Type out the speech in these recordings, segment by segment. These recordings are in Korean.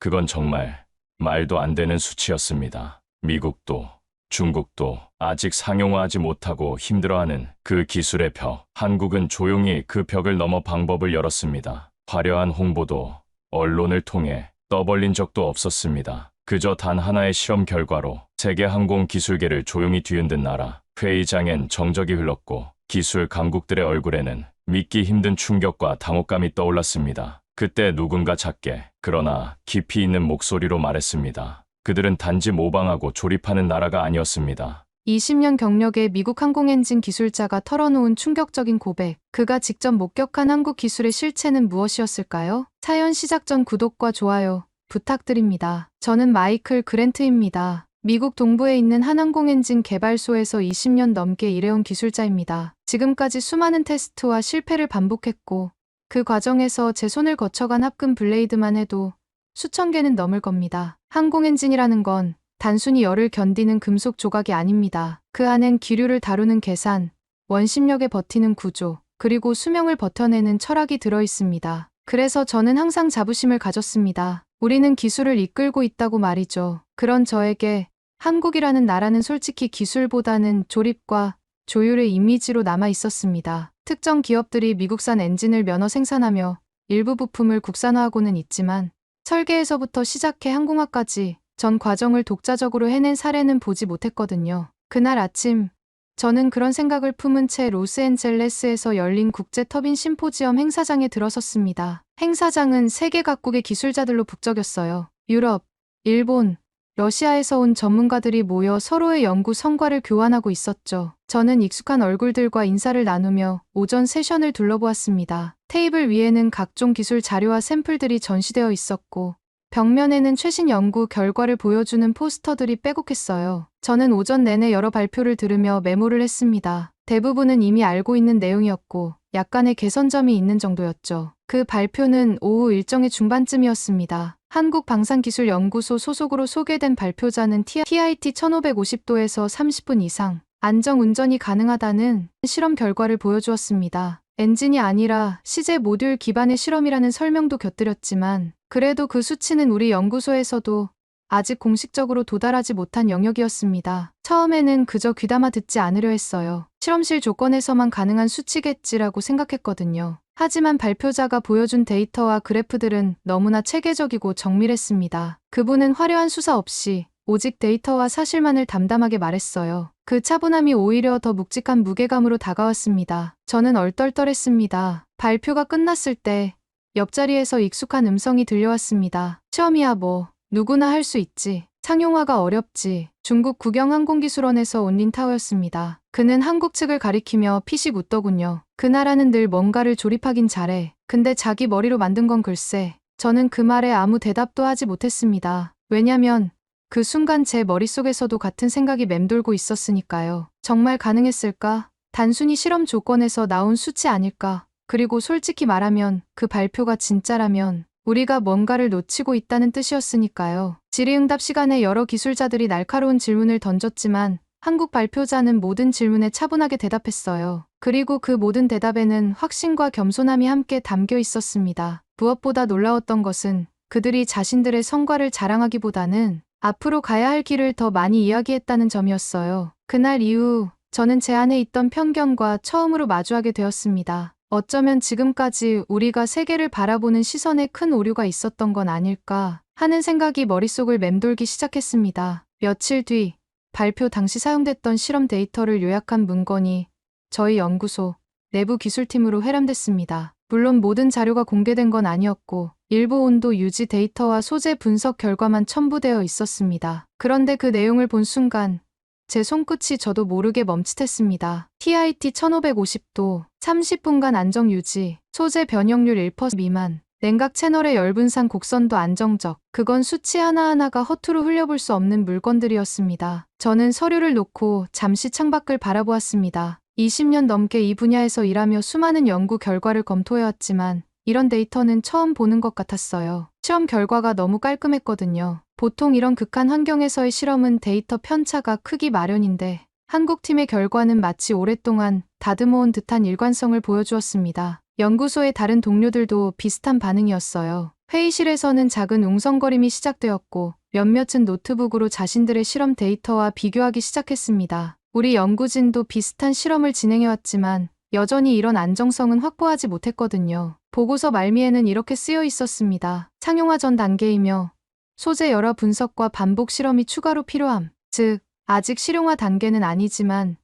그건 정말 말도 안 되는 수치였습니다. 미국도 중국도 아직 상용화하지 못하고 힘들어하는 그 기술의 벽. 한국은 조용히 그 벽을 넘어 방법을 열었습니다. 화려한 홍보도 언론을 통해 떠벌린 적도 없었습니다. 그저 단 하나의 실험 결과로 세계 항공 기술계를 조용히 뒤흔든 나라. 회의장엔 정적이 흘렀고 기술 강국들의 얼굴에는 믿기 힘든 충격과 당혹감이 떠올랐습니다. 그때 누군가 작게 그러나 깊이 있는 목소리로 말했습니다. 그들은 단지 모방하고 조립하는 나라가 아니었습니다. 20년 경력의 미국 항공엔진 기술자가 털어놓은 충격적인 고백. 그가 직접 목격한 한국 기술의 실체는 무엇이었을까요? 사연 시작 전 구독과 좋아요 부탁드립니다. 저는 마이클 그랜트입니다. 미국 동부에 있는 한 항공엔진 개발소에서 20년 넘게 일해온 기술자입니다. 지금까지 수많은 테스트와 실패를 반복했고 그 과정에서 제 손을 거쳐간 합금 블레이드만 해도 수천 개는 넘을 겁니다. 항공엔진이라는 건 단순히 열을 견디는 금속 조각이 아닙니다. 그 안엔 기류를 다루는 계산, 원심력에 버티는 구조, 그리고 수명을 버텨내는 철학이 들어있습니다. 그래서 저는 항상 자부심을 가졌습니다. 우리는 기술을 이끌고 있다고 말이죠. 그런 저에게 한국이라는 나라는 솔직히 기술보다는 조립과 조율의 이미지로 남아 있었습니다. 특정 기업들이 미국산 엔진을 면허 생산하며 일부 부품을 국산화하고는 있지만 설계에서부터 시작해 항공화까지 전 과정을 독자적으로 해낸 사례는 보지 못했거든요. 그날 아침 저는 그런 생각을 품은 채 로스앤젤레스에서 열린 국제 터빈 심포지엄 행사장에 들어섰습니다. 행사장은 세계 각국의 기술자들로 북적였어요. 유럽, 일본, 러시아에서 온 전문가들이 모여 서로의 연구 성과를 교환하고 있었죠. 저는 익숙한 얼굴들과 인사를 나누며 오전 세션을 둘러보았습니다. 테이블 위에는 각종 기술 자료와 샘플들이 전시되어 있었고 벽면에는 최신 연구 결과를 보여주는 포스터들이 빼곡했어요. 저는 오전 내내 여러 발표를 들으며 메모를 했습니다. 대부분은 이미 알고 있는 내용이었고 약간의 개선점이 있는 정도였죠. 그 발표는 오후 일정의 중반쯤이었습니다. 한국방산기술연구소 소속으로 소개된 발표자는 TIT 1550도에서 30분 이상 안정운전이 가능하다는 실험 결과를 보여주었습니다. 엔진이 아니라 시제 모듈 기반의 실험이라는 설명도 곁들였지만 그래도 그 수치는 우리 연구소에서도 아직 공식적으로 도달하지 못한 영역이었습니다. 처음에는 그저 귀담아 듣지 않으려 했어요. 실험실 조건에서만 가능한 수치겠지라고 생각했거든요. 하지만 발표자가 보여준 데이터와 그래프들은 너무나 체계적이고 정밀했습니다. 그분은 화려한 수사 없이 오직 데이터와 사실만을 담담하게 말했어요. 그 차분함이 오히려 더 묵직한 무게감으로 다가왔습니다. 저는 얼떨떨했습니다. 발표가 끝났을 때 옆자리에서 익숙한 음성이 들려왔습니다. 시험이야 뭐 누구나 할 수 있지. 상용화가 어렵지. 중국 국영항공기술원에서 온 린타오였습니다. 그는 한국 측을 가리키며 피식 웃더군요. 그 나라는 늘 뭔가를 조립하긴 잘해. 근데 자기 머리로 만든 건 글쎄. 저는 그 말에 아무 대답도 하지 못했습니다. 왜냐면 그 순간 제 머릿속에서도 같은 생각이 맴돌고 있었으니까요. 정말 가능했을까? 단순히 실험 조건에서 나온 수치 아닐까? 그리고 솔직히 말하면 그 발표가 진짜라면 우리가 뭔가를 놓치고 있다는 뜻이었으니까요. 질의응답 시간에 여러 기술자들이 날카로운 질문을 던졌지만 한국 발표자는 모든 질문에 차분하게 대답했어요. 그리고 그 모든 대답에는 확신과 겸손함이 함께 담겨 있었습니다. 무엇보다 놀라웠던 것은 그들이 자신들의 성과를 자랑하기보다는 앞으로 가야 할 길을 더 많이 이야기했다는 점이었어요. 그날 이후 저는 제 안에 있던 편견과 처음으로 마주하게 되었습니다. 어쩌면 지금까지 우리가 세계를 바라보는 시선에 큰 오류가 있었던 건 아닐까 하는 생각이 머릿속을 맴돌기 시작했습니다. 며칠 뒤 발표 당시 사용됐던 실험 데이터를 요약한 문건이 저희 연구소 내부 기술팀으로 회람됐습니다. 물론 모든 자료가 공개된 건 아니었고 일부 온도 유지 데이터와 소재 분석 결과만 첨부되어 있었습니다. 그런데 그 내용을 본 순간 제 손끝이 저도 모르게 멈칫했습니다. TIT 1550도, 30분간 안정 유지, 소재 변형률 1% 미만, 냉각 채널의 열분산 곡선도 안정적. 그건 수치 하나하나가 허투루 흘려볼 수 없는 물건들이었습니다. 저는 서류를 놓고 잠시 창밖을 바라보았습니다. 20년 넘게 이 분야에서 일하며 수많은 연구 결과를 검토해왔지만 이런 데이터는 처음 보는 것 같았어요. 실험 결과가 너무 깔끔했거든요. 보통 이런 극한 환경에서의 실험은 데이터 편차가 크기 마련인데 한국팀의 결과는 마치 오랫동안 다듬어온 듯한 일관성을 보여주었습니다. 연구소의 다른 동료들도 비슷한 반응이었어요. 회의실에서는 작은 웅성거림이 시작되었고 몇몇은 노트북으로 자신들의 실험 데이터와 비교하기 시작했습니다. 우리 연구진도 비슷한 실험을 진행해왔지만 여전히 이런 안정성은 확보하지 못했거든요. 보고서 말미에는 이렇게 쓰여 있었습니다. 상용화 전 단계이며 소재 여러 분석과 반복 실험이 추가로 필요함. 즉, 아직 실용화 단계는 아니지만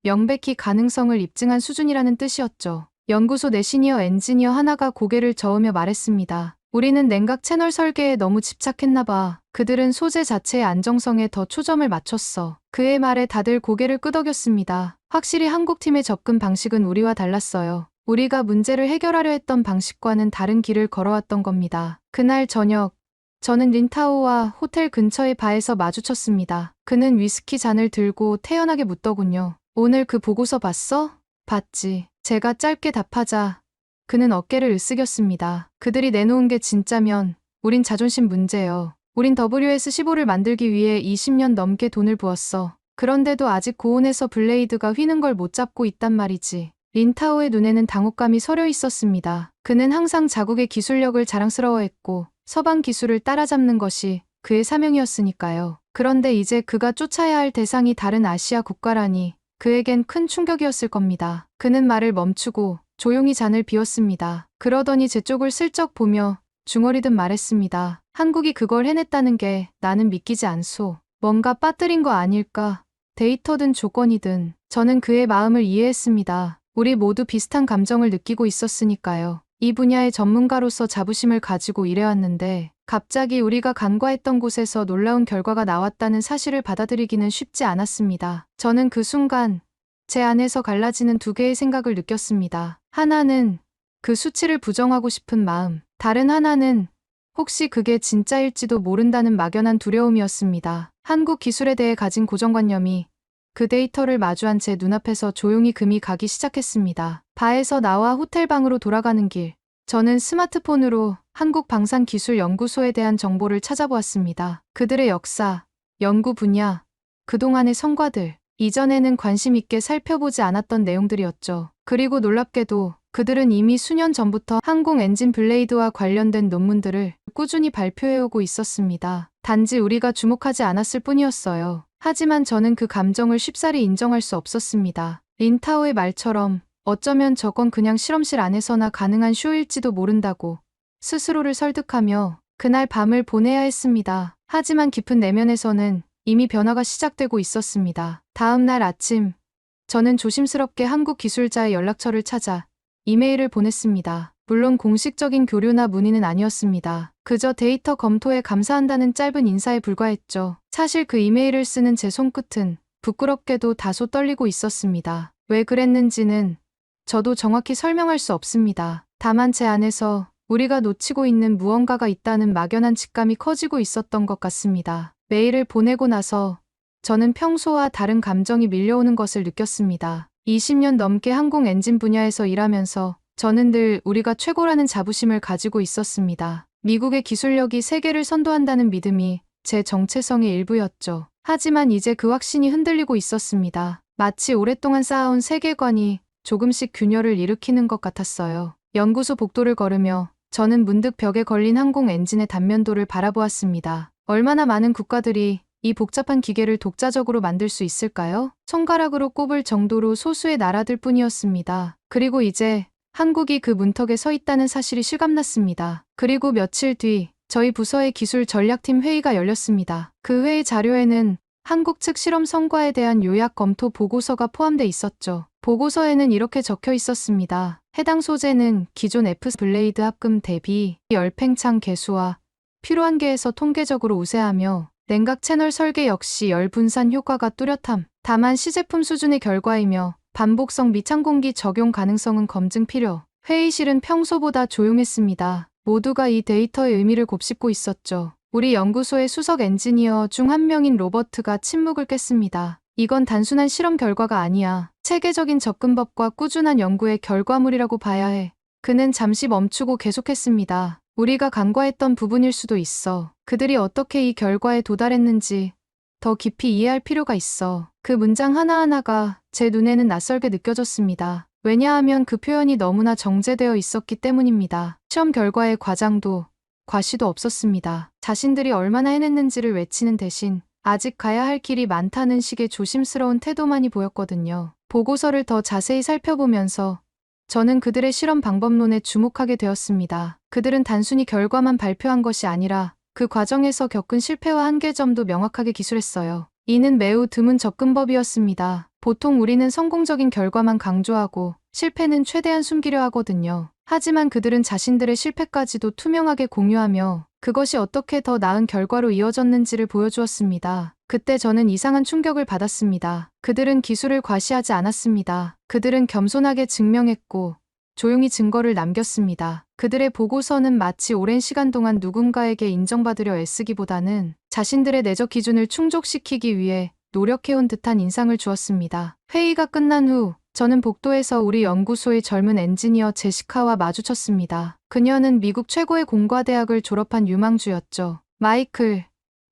명백히 가능성을 입증한 수준이라는 뜻이었죠. 연구소 내 시니어 엔지니어 하나가 고개를 저으며 말했습니다. 우리는 냉각 채널 설계에 너무 집착했나봐. 그들은 소재 자체의 안정성에 더 초점을 맞췄어. 그의 말에 다들 고개를 끄덕였습니다. 확실히 한국팀의 접근 방식은 우리와 달랐어요. 우리가 문제를 해결하려 했던 방식과는 다른 길을 걸어왔던 겁니다. 그날 저녁, 저는 린타오와 호텔 근처의 바에서 마주쳤습니다. 그는 위스키 잔을 들고 태연하게 묻더군요. 오늘 그 보고서 봤어? 봤지. 제가 짧게 답하자 그는 어깨를 으쓱였습니다. 그들이 내놓은 게 진짜면 우린 자존심 문제요. 우린 WS15를 만들기 위해 20년 넘게 돈을 부었어. 그런데도 아직 고온에서 블레이드가 휘는 걸 못 잡고 있단 말이지. 린타오의 눈에는 당혹감이 서려 있었습니다. 그는 항상 자국의 기술력을 자랑스러워했고 서방 기술을 따라잡는 것이 그의 사명이었으니까요. 그런데 이제 그가 쫓아야 할 대상이 다른 아시아 국가라니 그에겐 큰 충격이었을 겁니다. 그는 말을 멈추고 조용히 잔을 비웠습니다. 그러더니 제 쪽을 슬쩍 보며 중얼이듯 말했습니다. 한국이 그걸 해냈다는 게 나는 믿기지 않소. 뭔가 빠뜨린 거 아닐까? 데이터든 조건이든. 저는 그의 마음을 이해했습니다. 우리 모두 비슷한 감정을 느끼고 있었으니까요. 이 분야의 전문가로서 자부심을 가지고 일해왔는데 갑자기 우리가 간과했던 곳에서 놀라운 결과가 나왔다는 사실을 받아들이기는 쉽지 않았습니다. 저는 그 순간 제 안에서 갈라지는 두 개의 생각을 느꼈습니다. 하나는 그 수치를 부정하고 싶은 마음, 다른 하나는 혹시 그게 진짜일지도 모른다는 막연한 두려움이었습니다. 한국 기술에 대해 가진 고정관념이 그 데이터를 마주한 제 눈앞에서 조용히 금이 가기 시작했습니다. 바에서 나와 호텔방으로 돌아가는 길, 저는 스마트폰으로 한국방산기술연구소에 대한 정보를 찾아보았습니다. 그들의 역사, 연구 분야, 그동안의 성과들, 이전에는 관심 있게 살펴보지 않았던 내용들이었죠. 그리고 놀랍게도 그들은 이미 수년 전부터 항공 엔진 블레이드와 관련된 논문들을 꾸준히 발표해오고 있었습니다. 단지 우리가 주목하지 않았을 뿐이었어요. 하지만 저는 그 감정을 쉽사리 인정할 수 없었습니다. 린타오의 말처럼 어쩌면 저건 그냥 실험실 안에서나 가능한 쇼일지도 모른다고 스스로를 설득하며 그날 밤을 보내야 했습니다. 하지만 깊은 내면에서는 이미 변화가 시작되고 있었습니다. 다음 날 아침, 저는 조심스럽게 한국 기술자의 연락처를 찾아 이메일을 보냈습니다. 물론 공식적인 교류나 문의는 아니었습니다. 그저 데이터 검토에 감사한다는 짧은 인사에 불과했죠. 사실 그 이메일을 쓰는 제 손끝은 부끄럽게도 다소 떨리고 있었습니다. 왜 그랬는지는 저도 정확히 설명할 수 없습니다. 다만 제 안에서 우리가 놓치고 있는 무언가가 있다는 막연한 직감이 커지고 있었던 것 같습니다. 메일을 보내고 나서 저는 평소와 다른 감정이 밀려오는 것을 느꼈습니다. 20년 넘게 항공 엔진 분야에서 일하면서 저는 늘 우리가 최고라는 자부심을 가지고 있었습니다. 미국의 기술력이 세계를 선도한다는 믿음이 제 정체성의 일부였죠. 하지만 이제 그 확신이 흔들리고 있었습니다. 마치 오랫동안 쌓아온 세계관이 조금씩 균열을 일으키는 것 같았어요. 연구소 복도를 걸으며 저는 문득 벽에 걸린 항공 엔진의 단면도를 바라보았습니다. 얼마나 많은 국가들이 이 복잡한 기계를 독자적으로 만들 수 있을까요? 손가락으로 꼽을 정도로 소수의 나라들 뿐이었습니다. 그리고 이제 한국이 그 문턱에 서 있다는 사실이 실감났습니다. 그리고 며칠 뒤 저희 부서의 기술 전략팀 회의가 열렸습니다. 그 회의 자료에는 한국 측 실험 성과에 대한 요약 검토 보고서가 포함돼 있었죠. 보고서에는 이렇게 적혀 있었습니다. 해당 소재는 기존 F 블레이드 합금 대비 열팽창 개수와 필요한계에서 통계적으로 우세하며 냉각 채널 설계 역시 열 분산 효과가 뚜렷함. 다만 시제품 수준의 결과이며 반복성 및 찬공기 적용 가능성은 검증 필요. 회의실은 평소보다 조용했습니다. 모두가 이 데이터의 의미를 곱씹고 있었죠. 우리 연구소의 수석 엔지니어 중 한 명인 로버트가 침묵을 깼습니다. 이건 단순한 실험 결과가 아니야. 체계적인 접근법과 꾸준한 연구의 결과물이라고 봐야 해. 그는 잠시 멈추고 계속했습니다. 우리가 간과했던 부분일 수도 있어. 그들이 어떻게 이 결과에 도달했는지 더 깊이 이해할 필요가 있어. 그 문장 하나하나가 제 눈에는 낯설게 느껴졌습니다. 왜냐하면 그 표현이 너무나 정제되어 있었기 때문입니다. 시험 결과의 과장도, 과시도 없었습니다. 자신들이 얼마나 해냈는지를 외치는 대신 아직 가야 할 길이 많다는 식의 조심스러운 태도만이 보였거든요. 보고서를 더 자세히 살펴보면서 저는 그들의 실험 방법론에 주목하게 되었습니다. 그들은 단순히 결과만 발표한 것이 아니라 그 과정에서 겪은 실패와 한계점도 명확하게 기술했어요. 이는 매우 드문 접근법이었습니다. 보통 우리는 성공적인 결과만 강조하고 실패는 최대한 숨기려 하거든요. 하지만 그들은 자신들의 실패까지도 투명하게 공유하며 그것이 어떻게 더 나은 결과로 이어졌는지를 보여주었습니다. 그때 저는 이상한 충격을 받았습니다. 그들은 기술을 과시하지 않았습니다. 그들은 겸손하게 증명했고 조용히 증거를 남겼습니다. 그들의 보고서는 마치 오랜 시간 동안 누군가에게 인정받으려 애쓰기보다는 자신들의 내적 기준을 충족시키기 위해 노력해온 듯한 인상을 주었습니다. 회의가 끝난 후 저는 복도에서 우리 연구소의 젊은 엔지니어 제시카와 마주쳤습니다. 그녀는 미국 최고의 공과대학을 졸업한 유망주였죠. 마이클,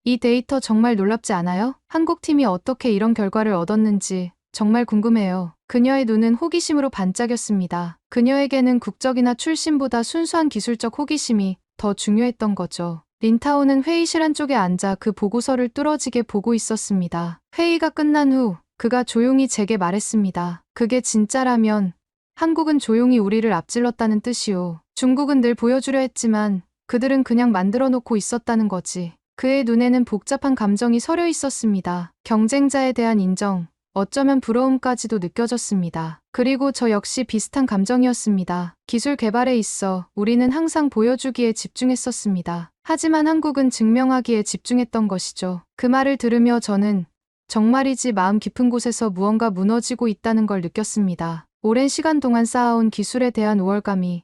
이 데이터 정말 놀랍지 않아요? 한국 팀이 어떻게 이런 결과를 얻었는지 정말 궁금해요. 그녀의 눈은 호기심으로 반짝였습니다. 그녀에게는 국적이나 출신보다 순수한 기술적 호기심이 더 중요했던 거죠. 린타오는 회의실 한쪽에 앉아 그 보고서를 뚫어지게 보고 있었습니다. 회의가 끝난 후 그가 조용히 제게 말했습니다. 그게 진짜라면 한국은 조용히 우리를 앞질렀다는 뜻이오. 중국은 늘 보여주려 했지만 그들은 그냥 만들어 놓고 있었다는 거지. 그의 눈에는 복잡한 감정이 서려 있었습니다. 경쟁자에 대한 인정, 어쩌면 부러움까지도 느껴졌습니다. 그리고 저 역시 비슷한 감정이었습니다. 기술 개발에 있어 우리는 항상 보여주기에 집중했었습니다. 하지만 한국은 증명하기에 집중했던 것이죠. 그 말을 들으며 저는 정말이지 마음 깊은 곳에서 무언가 무너지고 있다는 걸 느꼈습니다. 오랜 시간 동안 쌓아온 기술에 대한 우월감이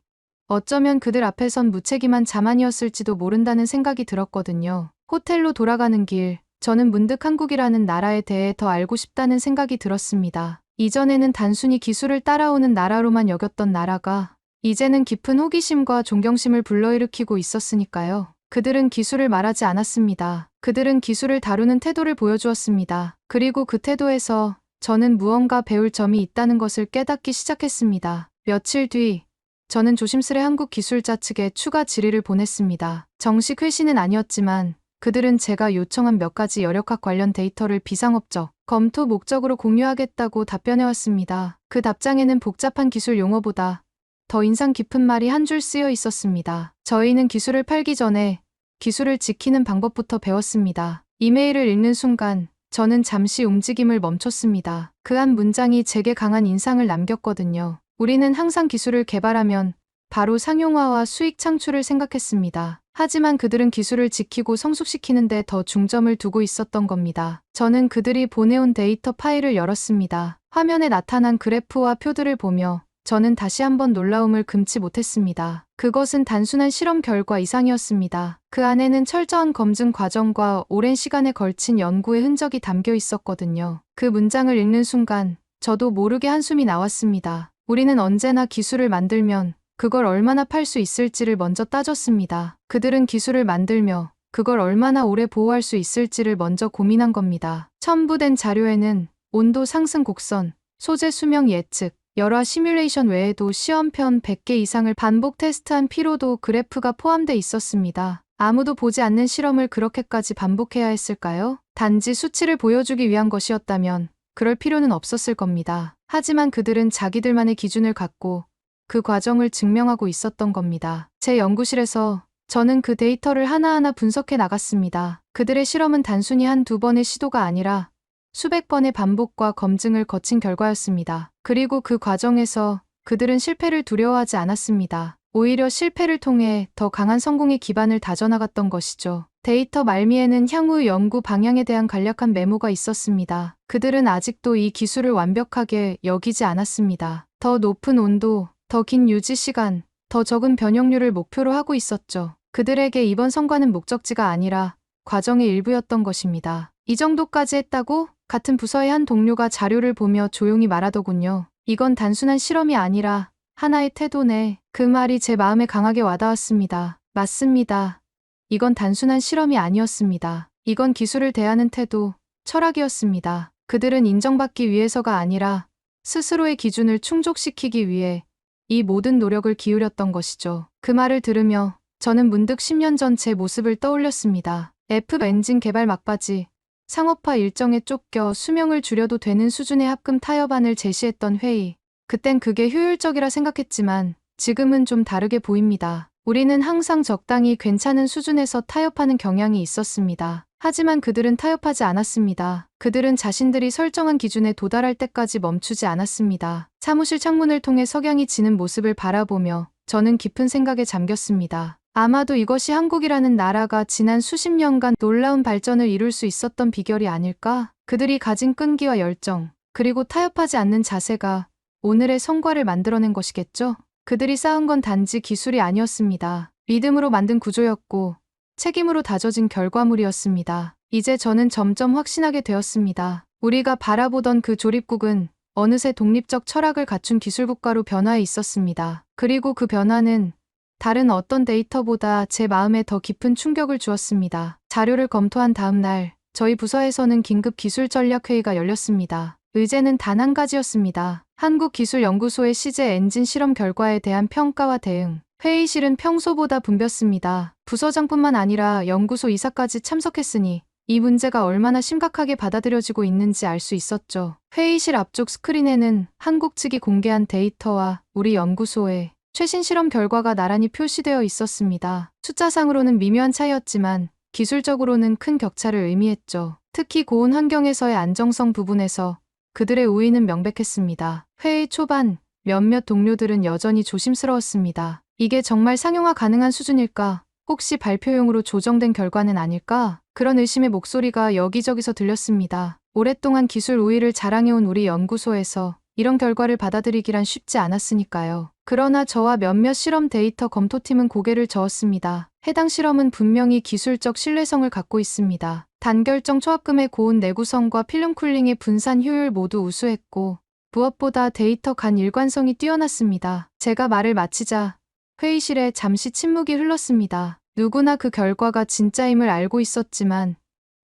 어쩌면 그들 앞에선 무책임한 자만이었을지도 모른다는 생각이 들었거든요. 호텔로 돌아가는 길, 저는 문득 한국이라는 나라에 대해 더 알고 싶다는 생각이 들었습니다. 이전에는 단순히 기술을 따라오는 나라로만 여겼던 나라가 이제는 깊은 호기심과 존경심을 불러일으키고 있었으니까요. 그들은 기술을 말하지 않았습니다. 그들은 기술을 다루는 태도를 보여주었습니다. 그리고 그 태도에서 저는 무언가 배울 점이 있다는 것을 깨닫기 시작했습니다. 며칠 뒤, 저는 조심스레 한국 기술자 측에 추가 질의를 보냈습니다. 정식 회신은 아니었지만 그들은 제가 요청한 몇 가지 여력학 관련 데이터를 비상업적 검토 목적으로 공유하겠다고 답변해왔습니다. 그 답장에는 복잡한 기술 용어보다 더 인상 깊은 말이 한 줄 쓰여 있었습니다. 저희는 기술을 팔기 전에 기술을 지키는 방법부터 배웠습니다. 이메일을 읽는 순간 저는 잠시 움직임을 멈췄습니다. 그 한 문장이 제게 강한 인상을 남겼거든요. 우리는 항상 기술을 개발하면 바로 상용화와 수익 창출을 생각했습니다. 하지만 그들은 기술을 지키고 성숙시키는 데 더 중점을 두고 있었던 겁니다. 저는 그들이 보내온 데이터 파일을 열었습니다. 화면에 나타난 그래프와 표들을 보며 저는 다시 한번 놀라움을 금치 못했습니다. 그것은 단순한 실험 결과 이상이었습니다. 그 안에는 철저한 검증 과정과 오랜 시간에 걸친 연구의 흔적이 담겨 있었거든요. 그 문장을 읽는 순간 저도 모르게 한숨이 나왔습니다. 우리는 언제나 기술을 만들면 그걸 얼마나 팔 수 있을지를 먼저 따졌습니다. 그들은 기술을 만들며 그걸 얼마나 오래 보호할 수 있을지를 먼저 고민한 겁니다. 첨부된 자료에는 온도 상승 곡선, 소재 수명 예측, 여러 시뮬레이션 외에도 시험편 100개 이상을 반복 테스트한 피로도 그래프가 포함돼 있었습니다. 아무도 보지 않는 실험을 그렇게까지 반복해야 했을까요? 단지 수치를 보여주기 위한 것이었다면 그럴 필요는 없었을 겁니다. 하지만 그들은 자기들만의 기준을 갖고 그 과정을 증명하고 있었던 겁니다. 제 연구실에서 저는 그 데이터를 하나하나 분석해 나갔습니다. 그들의 실험은 단순히 한두 번의 시도가 아니라 수백 번의 반복과 검증을 거친 결과였습니다. 그리고 그 과정에서 그들은 실패를 두려워하지 않았습니다. 오히려 실패를 통해 더 강한 성공의 기반을 다져나갔던 것이죠. 데이터 말미에는 향후 연구 방향에 대한 간략한 메모가 있었습니다. 그들은 아직도 이 기술을 완벽하게 여기지 않았습니다. 더 높은 온도, 더 긴 유지 시간, 더 적은 변형률을 목표로 하고 있었죠. 그들에게 이번 성과는 목적지가 아니라 과정의 일부였던 것입니다. 이 정도까지 했다고? 같은 부서의 한 동료가 자료를 보며 조용히 말하더군요. 이건 단순한 실험이 아니라 하나의 태도네. 그 말이 제 마음에 강하게 와닿았습니다. 맞습니다. 이건 단순한 실험이 아니었습니다. 이건 기술을 대하는 태도, 철학이었습니다. 그들은 인정받기 위해서가 아니라 스스로의 기준을 충족시키기 위해 이 모든 노력을 기울였던 것이죠. 그 말을 들으며 저는 문득 10년 전 제 모습을 떠올렸습니다. F 엔진 개발 막바지, 상업화 일정에 쫓겨 수명을 줄여도 되는 수준의 합금 타협안을 제시했던 회의. 그땐 그게 효율적이라 생각했지만 지금은 좀 다르게 보입니다. 우리는 항상 적당히 괜찮은 수준에서 타협하는 경향이 있었습니다. 하지만 그들은 타협하지 않았습니다. 그들은 자신들이 설정한 기준에 도달할 때까지 멈추지 않았습니다. 사무실 창문을 통해 석양이 지는 모습을 바라보며 저는 깊은 생각에 잠겼습니다. 아마도 이것이 한국이라는 나라가 지난 수십 년간 놀라운 발전을 이룰 수 있었던 비결이 아닐까? 그들이 가진 끈기와 열정, 그리고 타협하지 않는 자세가 오늘의 성과를 만들어낸 것이겠죠? 그들이 쌓은 건 단지 기술이 아니었습니다. 믿음으로 만든 구조였고 책임으로 다져진 결과물이었습니다. 이제 저는 점점 확신하게 되었습니다. 우리가 바라보던 그 조립국은 어느새 독립적 철학을 갖춘 기술국가로 변화해 있었습니다. 그리고 그 변화는 다른 어떤 데이터보다 제 마음에 더 깊은 충격을 주었습니다. 자료를 검토한 다음 날, 저희 부서에서는 긴급 기술전략회의가 열렸습니다. 의제는 단 한 가지였습니다. 한국기술연구소의 시제 엔진 실험 결과에 대한 평가와 대응. 회의실은 평소보다 붐볐습니다. 부서장뿐만 아니라 연구소 이사까지 참석했으니 이 문제가 얼마나 심각하게 받아들여지고 있는지 알 수 있었죠. 회의실 앞쪽 스크린에는 한국 측이 공개한 데이터와 우리 연구소의 최신 실험 결과가 나란히 표시되어 있었습니다. 숫자상으로는 미묘한 차이였지만 기술적으로는 큰 격차를 의미했죠. 특히 고온 환경에서의 안정성 부분에서 그들의 우위는 명백했습니다. 회의 초반 몇몇 동료들은 여전히 조심스러웠습니다. 이게 정말 상용화 가능한 수준일까? 혹시 발표용으로 조정된 결과는 아닐까? 그런 의심의 목소리가 여기저기서 들렸습니다. 오랫동안 기술 우위를 자랑해온 우리 연구소에서 이런 결과를 받아들이기란 쉽지 않았으니까요. 그러나 저와 몇몇 실험 데이터 검토팀은 고개를 저었습니다. 해당 실험은 분명히 기술적 신뢰성을 갖고 있습니다. 단결정 초합금의 고온 내구성과 필름 쿨링의 분산 효율 모두 우수했고 무엇보다 데이터 간 일관성이 뛰어났습니다. 제가 말을 마치자 회의실에 잠시 침묵이 흘렀습니다. 누구나 그 결과가 진짜임을 알고 있었지만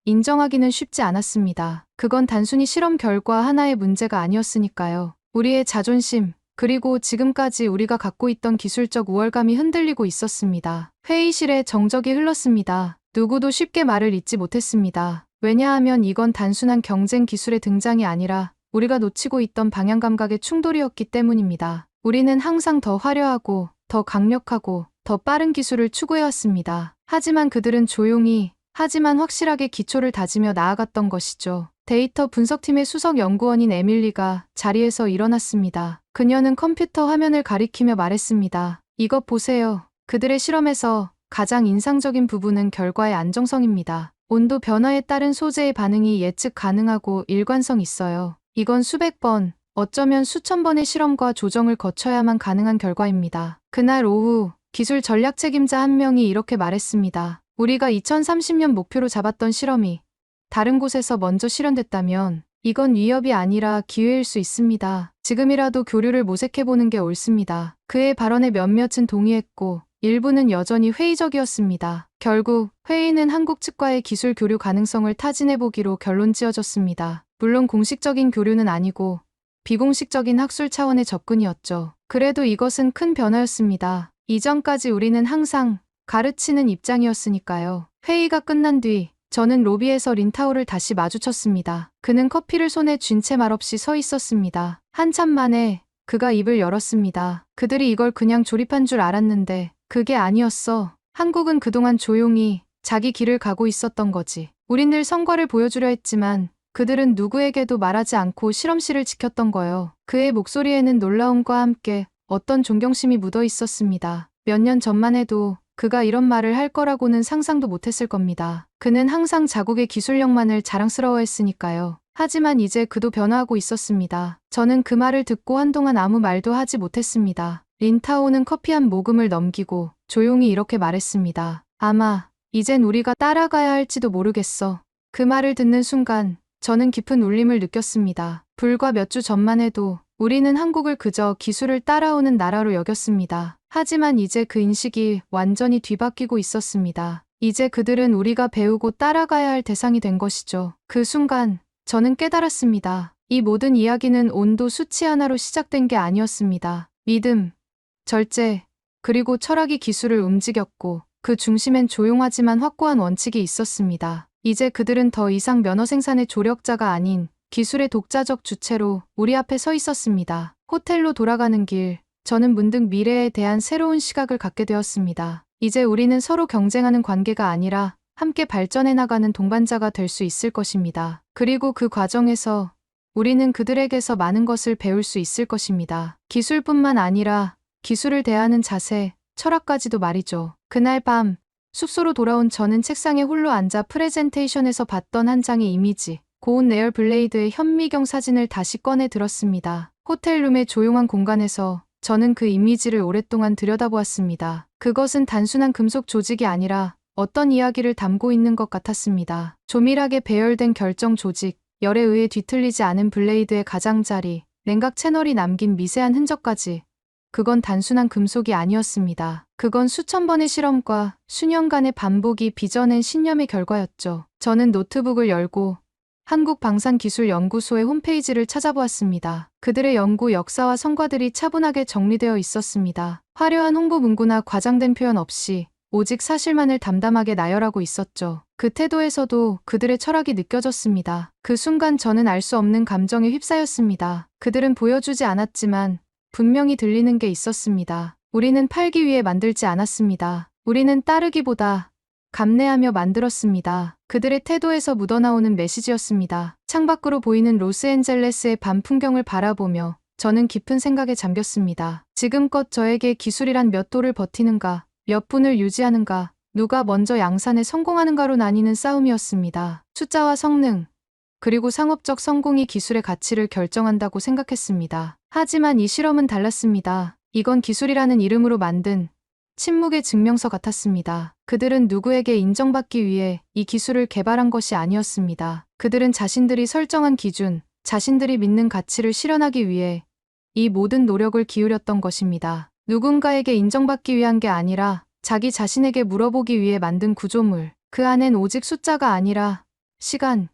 인정하기는 쉽지 않았습니다. 그건 단순히 실험 결과 하나의 문제가 아니었으니까요. 우리의 자존심, 그리고 지금까지 우리가 갖고 있던 기술적 우월감이 흔들리고 있었습니다. 회의실에 정적이 흘렀습니다. 누구도 쉽게 말을 잇지 못했습니다. 왜냐하면 이건 단순한 경쟁 기술의 등장이 아니라 우리가 놓치고 있던 방향 감각의 충돌이었기 때문입니다. 우리는 항상 더 화려하고, 더 강력하고, 더 빠른 기술을 추구해왔습니다. 하지만 그들은 조용히, 하지만 확실하게 기초를 다지며 나아갔던 것이죠. 데이터 분석팀의 수석 연구원인 에밀리가 자리에서 일어났습니다. 그녀는 컴퓨터 화면을 가리키며 말했습니다. 이것 보세요. 그들의 실험에서 가장 인상적인 부분은 결과의 안정성입니다. 온도 변화에 따른 소재의 반응이 예측 가능하고 일관성 있어요. 이건 수백 번, 어쩌면 수천 번의 실험과 조정을 거쳐야만 가능한 결과입니다. 그날 오후 기술 전략 책임자 한 명이 이렇게 말했습니다. 우리가 2030년 목표로 잡았던 실험이 다른 곳에서 먼저 실현됐다면 이건 위협이 아니라 기회일 수 있습니다. 지금이라도 교류를 모색해보는 게 옳습니다. 그의 발언에 몇몇은 동의했고 일부는 여전히 회의적이었습니다. 결국 회의는 한국 측과의 기술 교류 가능성을 타진해보기로 결론 지어졌습니다. 물론 공식적인 교류는 아니고 비공식적인 학술 차원의 접근이었죠. 그래도 이것은 큰 변화였습니다. 이전까지 우리는 항상 가르치는 입장이었으니까요. 회의가 끝난 뒤 저는 로비에서 린타오를 다시 마주쳤습니다. 그는 커피를 손에 쥔 채 말없이 서 있었습니다. 한참 만에 그가 입을 열었습니다. 그들이 이걸 그냥 조립한 줄 알았는데 그게 아니었어. 한국은 그동안 조용히 자기 길을 가고 있었던 거지. 우린 늘 성과를 보여주려 했지만 그들은 누구에게도 말하지 않고 실험실을 지켰던 거요. 그의 목소리에는 놀라움과 함께 어떤 존경심이 묻어 있었습니다. 몇 년 전만 해도 그가 이런 말을 할 거라고는 상상도 못했을 겁니다. 그는 항상 자국의 기술력만을 자랑스러워했으니까요. 하지만 이제 그도 변화하고 있었습니다. 저는 그 말을 듣고 한동안 아무 말도 하지 못했습니다. 린타오는 커피 한 모금을 넘기고 조용히 이렇게 말했습니다. 아마 이젠 우리가 따라가야 할지도 모르겠어. 그 말을 듣는 순간 저는 깊은 울림을 느꼈습니다. 불과 몇 주 전만 해도 우리는 한국을 그저 기술을 따라오는 나라로 여겼습니다. 하지만 이제 그 인식이 완전히 뒤바뀌고 있었습니다. 이제 그들은 우리가 배우고 따라가야 할 대상이 된 것이죠. 그 순간 저는 깨달았습니다. 이 모든 이야기는 온도 수치 하나로 시작된 게 아니었습니다. 믿음, 절제, 그리고 철학이 기술을 움직였고 그 중심엔 조용하지만 확고한 원칙이 있었습니다. 이제 그들은 더 이상 면허 생산의 조력자가 아닌 기술의 독자적 주체로 우리 앞에 서 있었습니다. 호텔로 돌아가는 길, 저는 문득 미래에 대한 새로운 시각을 갖게 되었습니다. 이제 우리는 서로 경쟁하는 관계가 아니라 함께 발전해 나가는 동반자가 될 수 있을 것입니다. 그리고 그 과정에서 우리는 그들에게서 많은 것을 배울 수 있을 것입니다. 기술뿐만 아니라 기술을 대하는 자세, 철학까지도 말이죠. 그날 밤 숙소로 돌아온 저는 책상에 홀로 앉아 프레젠테이션에서 봤던 한 장의 이미지, 고운 레얼 블레이드의 현미경 사진을 다시 꺼내 들었습니다. 호텔룸의 조용한 공간에서 저는 그 이미지를 오랫동안 들여다보았습니다. 그것은 단순한 금속 조직이 아니라 어떤 이야기를 담고 있는 것 같았습니다. 조밀하게 배열된 결정 조직, 열에 의해 뒤틀리지 않은 블레이드의 가장자리, 냉각 채널이 남긴 미세한 흔적까지. 그건 단순한 금속이 아니었습니다. 그건 수천 번의 실험과 수년간의 반복이 빚어낸 신념의 결과였죠. 저는 노트북을 열고 한국방산기술연구소의 홈페이지를 찾아보았습니다. 그들의 연구 역사와 성과들이 차분하게 정리되어 있었습니다. 화려한 홍보 문구나 과장된 표현 없이 오직 사실만을 담담하게 나열하고 있었죠. 그 태도에서도 그들의 철학이 느껴졌습니다. 그 순간 저는 알 수 없는 감정에 휩싸였습니다. 그들은 보여주지 않았지만 분명히 들리는 게 있었습니다. 우리는 팔기 위해 만들지 않았습니다. 우리는 따르기보다 감내하며 만들었습니다. 그들의 태도에서 묻어나오는 메시지였습니다. 창밖으로 보이는 로스앤젤레스의 밤 풍경을 바라보며 저는 깊은 생각에 잠겼습니다. 지금껏 저에게 기술이란 몇 도를 버티는가, 몇 분을 유지하는가, 누가 먼저 양산에 성공하는가로 나뉘는 싸움이었습니다. 숫자와 성능, 그리고 상업적 성공이 기술의 가치를 결정한다고 생각했습니다. 하지만 이 실험은 달랐습니다. 이건 기술이라는 이름으로 만든 침묵의 증명서 같았습니다. 그들은 누구에게 인정받기 위해 이 기술을 개발한 것이 아니었습니다. 그들은 자신들이 설정한 기준, 자신들이 믿는 가치를 실현하기 위해 이 모든 노력을 기울였던 것입니다. 누군가에게 인정받기 위한 게 아니라 자기 자신에게 물어보기 위해 만든 구조물. 그 안엔 오직 숫자가 아니라 시간,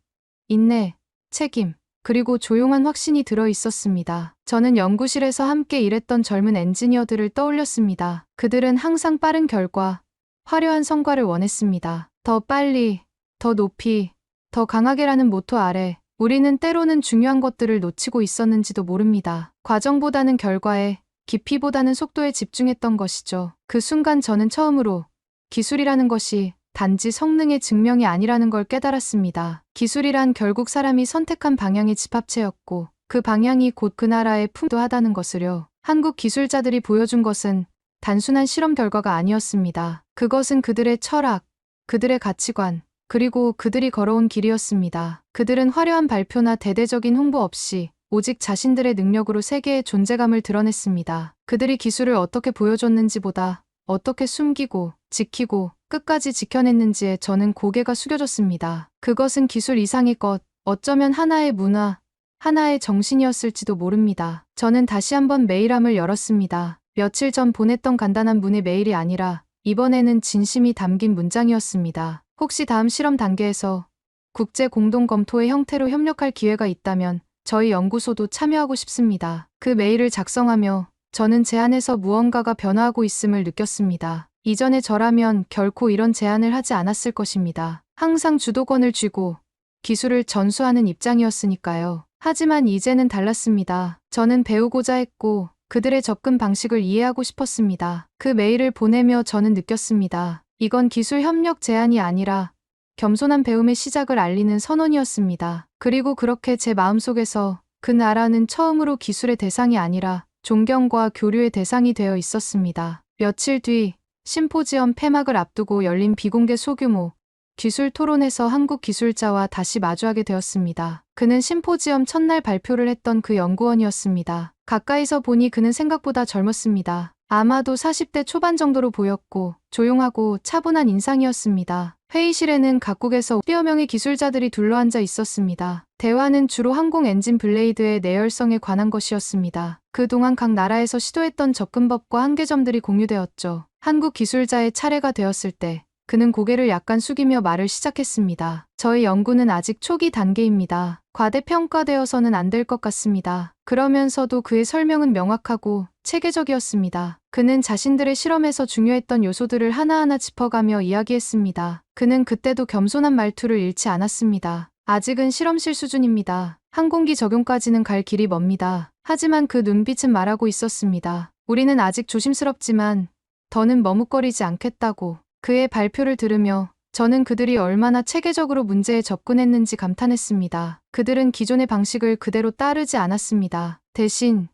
인내, 책임, 그리고 조용한 확신이 들어 있었습니다. 저는 연구실에서 함께 일했던 젊은 엔지니어들을 떠올렸습니다. 그들은 항상 빠른 결과, 화려한 성과를 원했습니다. 더 빨리, 더 높이, 더 강하게라는 모토 아래 우리는 때로는 중요한 것들을 놓치고 있었는지도 모릅니다. 과정보다는 결과에, 깊이보다는 속도에 집중했던 것이죠. 그 순간 저는 처음으로 기술이라는 것이 단지 성능의 증명이 아니라는 걸 깨달았습니다. 기술이란 결국 사람이 선택한 방향의 집합체였고 그 방향이 곧 그 나라의 풍도하다는 것을요. 한국 기술자들이 보여준 것은 단순한 실험 결과가 아니었습니다. 그것은 그들의 철학, 그들의 가치관, 그리고 그들이 걸어온 길이었습니다. 그들은 화려한 발표나 대대적인 홍보 없이 오직 자신들의 능력으로 세계의 존재감을 드러냈습니다. 그들이 기술을 어떻게 보여줬는지보다 어떻게 숨기고 지키고 끝까지 지켜냈는지에 저는 고개가 숙여졌습니다. 그것은 기술 이상의 것, 어쩌면 하나의 문화, 하나의 정신이었을지도 모릅니다. 저는 다시 한번 메일함을 열었습니다. 며칠 전 보냈던 간단한 문의 메일이 아니라 이번에는 진심이 담긴 문장이었습니다. 혹시 다음 실험 단계에서 국제 공동 검토의 형태로 협력할 기회가 있다면 저희 연구소도 참여하고 싶습니다. 그 메일을 작성하며 저는 제 안에서 무언가가 변화하고 있음을 느꼈습니다. 이전의 저라면 결코 이런 제안을 하지 않았을 것입니다. 항상 주도권을 쥐고 기술을 전수하는 입장이었으니까요. 하지만 이제는 달랐습니다. 저는 배우고자 했고 그들의 접근 방식을 이해하고 싶었습니다. 그 메일을 보내며 저는 느꼈습니다. 이건 기술 협력 제안이 아니라 겸손한 배움의 시작을 알리는 선언이었습니다. 그리고 그렇게 제 마음속에서 그 나라는 처음으로 기술의 대상이 아니라 존경과 교류의 대상이 되어 있었습니다. 며칠 뒤 심포지엄 폐막을 앞두고 열린 비공개 소규모 기술 토론에서 한국 기술자와 다시 마주하게 되었습니다. 그는 심포지엄 첫날 발표를 했던 그 연구원이었습니다. 가까이서 보니 그는 생각보다 젊었습니다. 아마도 40대 초반 정도로 보였고 조용하고 차분한 인상이었습니다. 회의실에는 각국에서 10여 명의 기술자들이 둘러앉아 있었습니다. 대화는 주로 항공 엔진 블레이드의 내열성에 관한 것이었습니다. 그동안 각 나라에서 시도했던 접근법과 한계점들이 공유되었죠. 한국 기술자의 차례가 되었을 때 그는 고개를 약간 숙이며 말을 시작했습니다. 저희 연구는 아직 초기 단계입니다. 과대평가되어서는 안 될 것 같습니다. 그러면서도 그의 설명은 명확하고 체계적이었습니다. 그는 자신들의 실험에서 중요했던 요소들을 하나하나 짚어가며 이야기했습니다. 그는 그때도 겸손한 말투를 잃지 않았습니다. 아직은 실험실 수준입니다. 항공기 적용까지는 갈 길이 멉니다. 하지만 그 눈빛은 말하고 있었습니다. 우리는 아직 조심스럽지만 더는 머뭇거리지 않겠다고. 그의 발표를 들으며 저는 그들이 얼마나 체계적으로 문제에 접근했는지 감탄했습니다. 그들은 기존의 방식을 그대로 따르지 않았습니다. 대신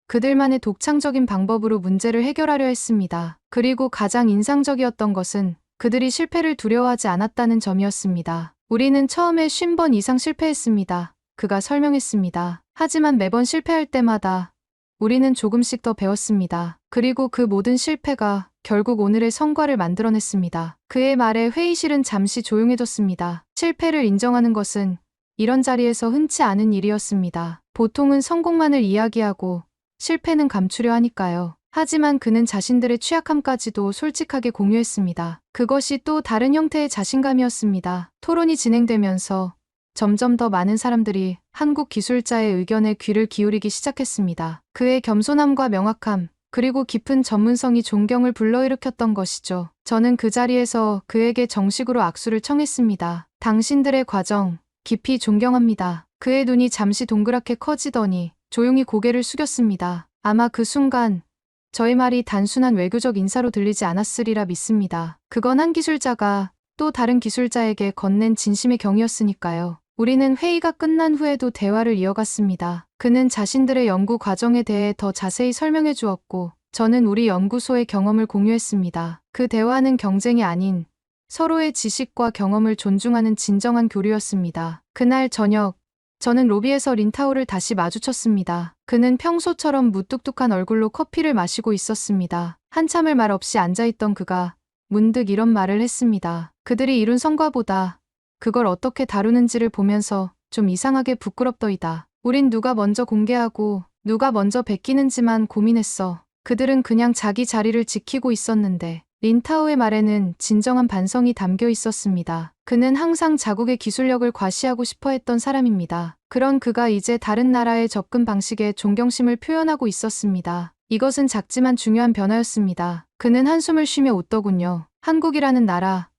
그들만의 독창적인 방법으로 문제를 해결하려 했습니다. 그리고 가장 인상적이었던 것은 그들이 실패를 두려워하지 않았다는 점이었습니다. 우리는 처음에 50번 이상 실패했습니다. 그가 설명했습니다. 하지만 매번 실패할 때마다 우리는 조금씩 더 배웠습니다. 그리고 그 모든 실패가 결국 오늘의 성과를 만들어냈습니다. 그의 말에 회의실은 잠시 조용해졌습니다. 실패를 인정하는 것은 이런 자리에서 흔치 않은 일이었습니다. 보통은 성공만을 이야기하고 실패는 감추려 하니까요. 하지만 그는 자신들의 취약함까지도 솔직하게 공유했습니다. 그것이 또 다른 형태의 자신감이었습니다. 토론이 진행되면서 점점 더 많은 사람들이 한국 기술자의 의견에 귀를 기울이기 시작했습니다. 그의 겸손함과 명확함, 그리고 깊은 전문성이 존경을 불러일으켰던 것이죠. 저는 그 자리에서 그에게 정식으로 악수를 청했습니다. 당신들의 과정, 깊이 존경합니다. 그의 눈이 잠시 동그랗게 커지더니 조용히 고개를 숙였습니다. 아마 그 순간 저의 말이 단순한 외교적 인사로 들리지 않았으리라 믿습니다. 그건 한 기술자가 또 다른 기술자에게 건넨 진심의 경의였으니까요. 우리는 회의가 끝난 후에도 대화를 이어갔습니다. 그는 자신들의 연구 과정에 대해 더 자세히 설명해 주었고, 저는 우리 연구소의 경험을 공유했습니다. 그 대화는 경쟁이 아닌 서로의 지식과 경험을 존중하는 진정한 교류였습니다. 그날 저녁, 저는 로비에서 린타오를 다시 마주쳤습니다. 그는 평소처럼 무뚝뚝한 얼굴로 커피를 마시고 있었습니다. 한참을 말 없이 앉아있던 그가 문득 이런 말을 했습니다. 그들이 이룬 성과보다 그걸 어떻게 다루는지를 보면서 좀 이상하게 부끄럽더이다. 우린 누가 먼저 공개하고 누가 먼저 베끼는지만 고민했어. 그들은 그냥 자기 자리를 지키고 있었는데 린타오의 말에는 진정한 반성이 담겨 있었습니다. 그는 항상 자국의 기술력을 과시하고 싶어 했던 사람입니다. 그런 그가 이제 다른 나라의 접근 방식에 존경심을 표현하고 있었습니다. 이것은 작지만 중요한 변화였습니다. 그는 한숨을 쉬며 웃더군요. 한국이라는 나라,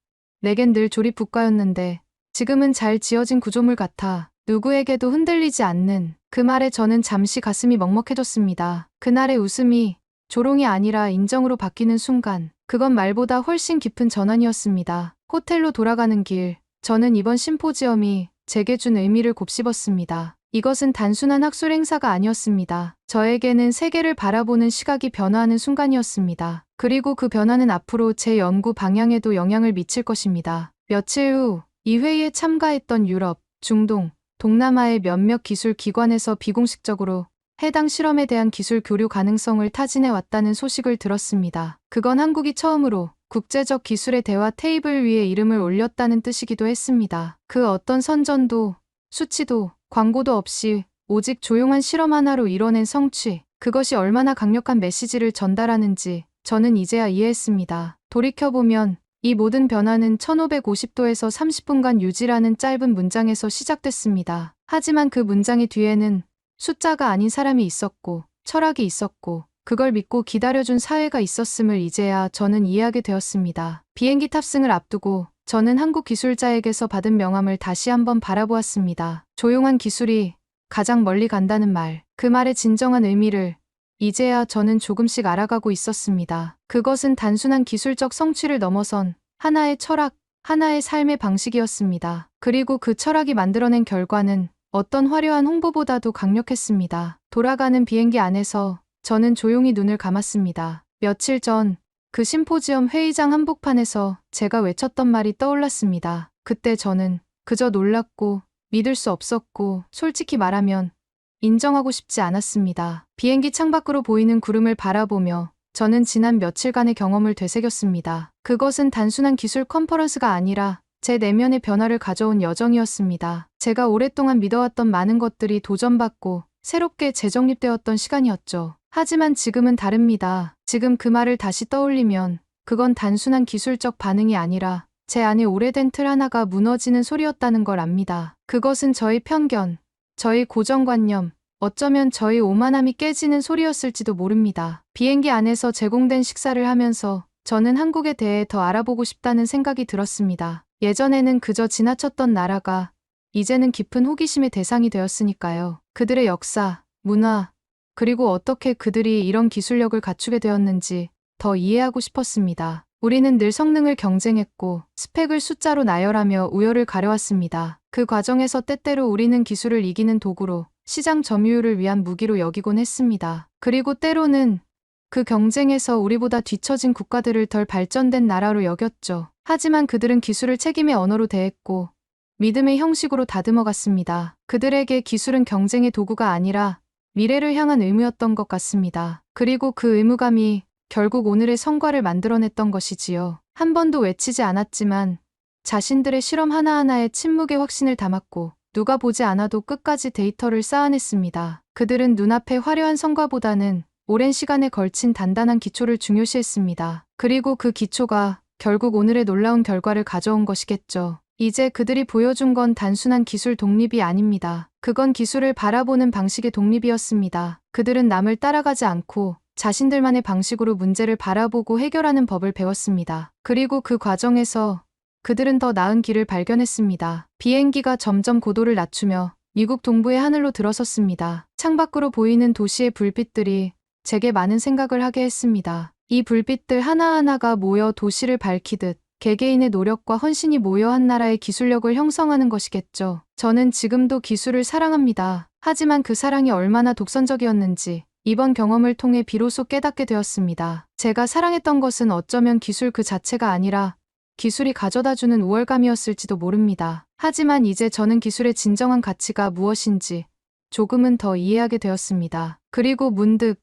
내겐 늘 조립국가였는데 지금은 잘 지어진 구조물 같아. 누구에게도 흔들리지 않는. 그 말에 저는 잠시 가슴이 먹먹해졌습니다. 그날의 웃음이 조롱이 아니라 인정으로 바뀌는 순간, 그건 말보다 훨씬 깊은 전환이었습니다. 호텔로 돌아가는 길, 저는 이번 심포지엄이 제게 준 의미를 곱씹었습니다. 이것은 단순한 학술 행사가 아니었습니다. 저에게는 세계를 바라보는 시각이 변화하는 순간이었습니다. 그리고 그 변화는 앞으로 제 연구 방향에도 영향을 미칠 것입니다. 며칠 후, 이 회의에 참가했던 유럽, 중동, 동남아의 몇몇 기술 기관에서 비공식적으로 해당 실험에 대한 기술 교류 가능성을 타진해 왔다는 소식을 들었습니다. 그건 한국이 처음으로 국제적 기술의 대화 테이블 위에 이름을 올렸다는 뜻이기도 했습니다. 그 어떤 선전도, 수치도, 광고도 없이 오직 조용한 실험 하나로 이뤄낸 성취, 그것이 얼마나 강력한 메시지를 전달하는지 저는 이제야 이해했습니다. 돌이켜보면 이 모든 변화는 1550도에서 30분간 유지라는 짧은 문장에서 시작됐습니다. 하지만 그 문장의 뒤에는 숫자가 아닌 사람이 있었고, 철학이 있었고, 그걸 믿고 기다려준 사회가 있었음을 이제야 저는 이해하게 되었습니다. 비행기 탑승을 앞두고 저는 한국 기술자에게서 받은 명함을 다시 한번 바라보았습니다. 조용한 기술이 가장 멀리 간다는 말, 그 말의 진정한 의미를 이제야 저는 조금씩 알아가고 있었습니다. 그것은 단순한 기술적 성취를 넘어선 하나의 철학, 하나의 삶의 방식이었습니다. 그리고 그 철학이 만들어낸 결과는 어떤 화려한 홍보보다도 강력했습니다. 돌아가는 비행기 안에서 저는 조용히 눈을 감았습니다. 며칠 전 그 심포지엄 회의장 한복판에서 제가 외쳤던 말이 떠올랐습니다. 그때 저는 그저 놀랐고 믿을 수 없었고 솔직히 말하면 인정하고 싶지 않았습니다. 비행기 창밖으로 보이는 구름을 바라보며 저는 지난 며칠간의 경험을 되새겼습니다. 그것은 단순한 기술 컨퍼런스가 아니라 제 내면의 변화를 가져온 여정이었습니다. 제가 오랫동안 믿어왔던 많은 것들이 도전받고 새롭게 재정립되었던 시간이었죠. 하지만 지금은 다릅니다. 지금 그 말을 다시 떠올리면 그건 단순한 기술적 반응이 아니라 제 안에 오래된 틀 하나가 무너지는 소리였다는 걸 압니다. 그것은 저의 편견, 저의 고정관념, 어쩌면 저희 오만함이 깨지는 소리였을지도 모릅니다. 비행기 안에서 제공된 식사를 하면서 저는 한국에 대해 더 알아보고 싶다는 생각이 들었습니다. 예전에는 그저 지나쳤던 나라가 이제는 깊은 호기심의 대상이 되었으니까요. 그들의 역사, 문화, 그리고 어떻게 그들이 이런 기술력을 갖추게 되었는지 더 이해하고 싶었습니다. 우리는 늘 성능을 경쟁했고 스펙을 숫자로 나열하며 우열을 가려왔습니다. 그 과정에서 때때로 우리는 기술을 이기는 도구로 시장 점유율을 위한 무기로 여기곤 했습니다. 그리고 때로는 그 경쟁에서 우리보다 뒤처진 국가들을 덜 발전된 나라로 여겼죠. 하지만 그들은 기술을 책임의 언어로 대했고 믿음의 형식으로 다듬어갔습니다. 그들에게 기술은 경쟁의 도구가 아니라 미래를 향한 의무였던 것 같습니다. 그리고 그 의무감이 결국 오늘의 성과를 만들어냈던 것이지요. 한 번도 외치지 않았지만 자신들의 실험 하나하나에 침묵의 확신을 담았고 누가 보지 않아도 끝까지 데이터를 쌓아냈습니다. 그들은 눈앞의 화려한 성과보다는 오랜 시간에 걸친 단단한 기초를 중요시했습니다. 그리고 그 기초가 결국 오늘의 놀라운 결과를 가져온 것이겠죠. 이제 그들이 보여준 건 단순한 기술 독립이 아닙니다. 그건 기술을 바라보는 방식의 독립이었습니다. 그들은 남을 따라가지 않고 자신들만의 방식으로 문제를 바라보고 해결하는 법을 배웠습니다. 그리고 그 과정에서 그들은 더 나은 길을 발견했습니다. 비행기가 점점 고도를 낮추며 미국 동부의 하늘로 들어섰습니다. 창밖으로 보이는 도시의 불빛들이 제게 많은 생각을 하게 했습니다. 이 불빛들 하나하나가 모여 도시를 밝히듯 개개인의 노력과 헌신이 모여 한 나라의 기술력을 형성하는 것이겠죠. 저는 지금도 기술을 사랑합니다. 하지만 그 사랑이 얼마나 독선적이었는지 이번 경험을 통해 비로소 깨닫게 되었습니다. 제가 사랑했던 것은 어쩌면 기술 그 자체가 아니라 기술이 가져다주는 우월감이었을지도 모릅니다. 하지만 이제 저는 기술의 진정한 가치가 무엇인지 조금은 더 이해하게 되었습니다. 그리고 문득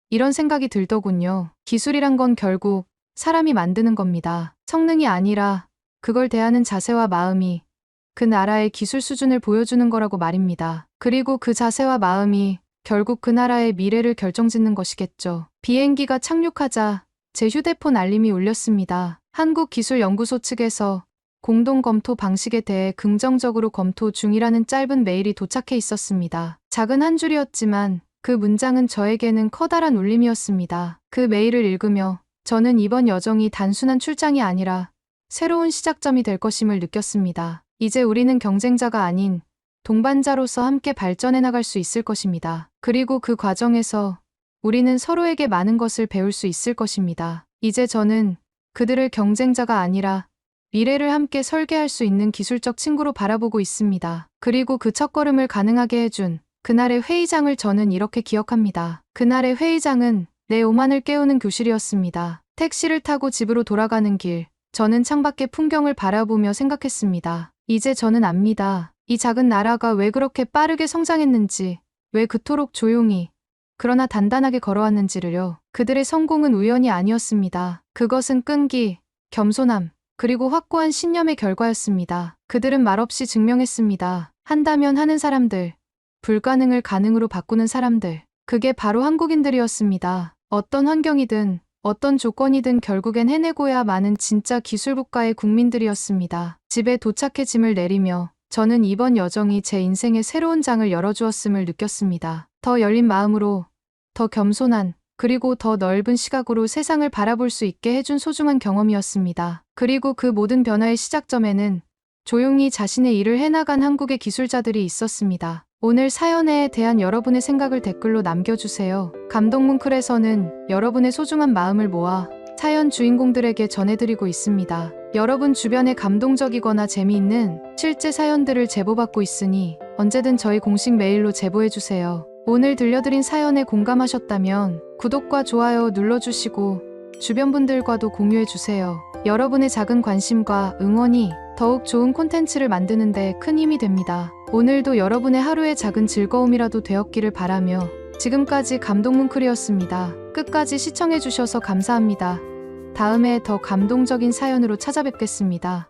이런 생각이 들더군요. 기술이란 건 결국 사람이 만드는 겁니다. 성능이 아니라 그걸 대하는 자세와 마음이 그 나라의 기술 수준을 보여주는 거라고 말입니다. 그리고 그 자세와 마음이 결국 그 나라의 미래를 결정짓는 것이겠죠. 비행기가 착륙하자 제 휴대폰 알림이 울렸습니다. 한국기술연구소 측에서 공동 검토 방식에 대해 긍정적으로 검토 중이라는 짧은 메일이 도착해 있었습니다. 작은 한 줄이었지만 그 문장은 저에게는 커다란 울림이었습니다. 그 메일을 읽으며 저는 이번 여정이 단순한 출장이 아니라 새로운 시작점이 될 것임을 느꼈습니다. 이제 우리는 경쟁자가 아닌 동반자로서 함께 발전해 나갈 수 있을 것입니다. 그리고 그 과정에서 우리는 서로에게 많은 것을 배울 수 있을 것입니다. 이제 저는 그들을 경쟁자가 아니라 미래를 함께 설계할 수 있는 기술적 친구로 바라보고 있습니다. 그리고 그 첫걸음을 가능하게 해준 그날의 회의장을 저는 이렇게 기억합니다. 그날의 회의장은 내 오만을 깨우는 교실이었습니다. 택시를 타고 집으로 돌아가는 길, 저는 창밖의 풍경을 바라보며 생각했습니다. 이제 저는 압니다. 이 작은 나라가 왜 그렇게 빠르게 성장했는지, 왜 그토록 조용히, 그러나 단단하게 걸어왔는지를요. 그들의 성공은 우연이 아니었습니다. 그것은 끈기, 겸손함, 그리고 확고한 신념의 결과였습니다. 그들은 말없이 증명했습니다. 한다면 하는 사람들, 불가능을 가능으로 바꾸는 사람들. 그게 바로 한국인들이었습니다. 어떤 환경이든 어떤 조건이든 결국엔 해내고야 마는 진짜 기술국가의 국민들이었습니다. 집에 도착해 짐을 내리며 저는 이번 여정이 제 인생의 새로운 장을 열어주었음을 느꼈습니다. 더 열린 마음으로, 더 겸손한, 그리고 더 넓은 시각으로 세상을 바라볼 수 있게 해준 소중한 경험이었습니다. 그리고 그 모든 변화의 시작점에는 조용히 자신의 일을 해나간 한국의 기술자들이 있었습니다. 오늘 사연에 대한 여러분의 생각을 댓글로 남겨주세요. 감동뭉클에서는 여러분의 소중한 마음을 모아 사연 주인공들에게 전해드리고 있습니다. 여러분 주변에 감동적이거나 재미있는 실제 사연들을 제보받고 있으니 언제든 저희 공식 메일로 제보해주세요. 오늘 들려드린 사연에 공감하셨다면 구독과 좋아요 눌러주시고 주변 분들과도 공유해주세요. 여러분의 작은 관심과 응원이 더욱 좋은 콘텐츠를 만드는 데 큰 힘이 됩니다. 오늘도 여러분의 하루의 작은 즐거움이라도 되었기를 바라며 지금까지 감동뭉클이었습니다. 끝까지 시청해주셔서 감사합니다. 다음에 더 감동적인 사연으로 찾아뵙겠습니다.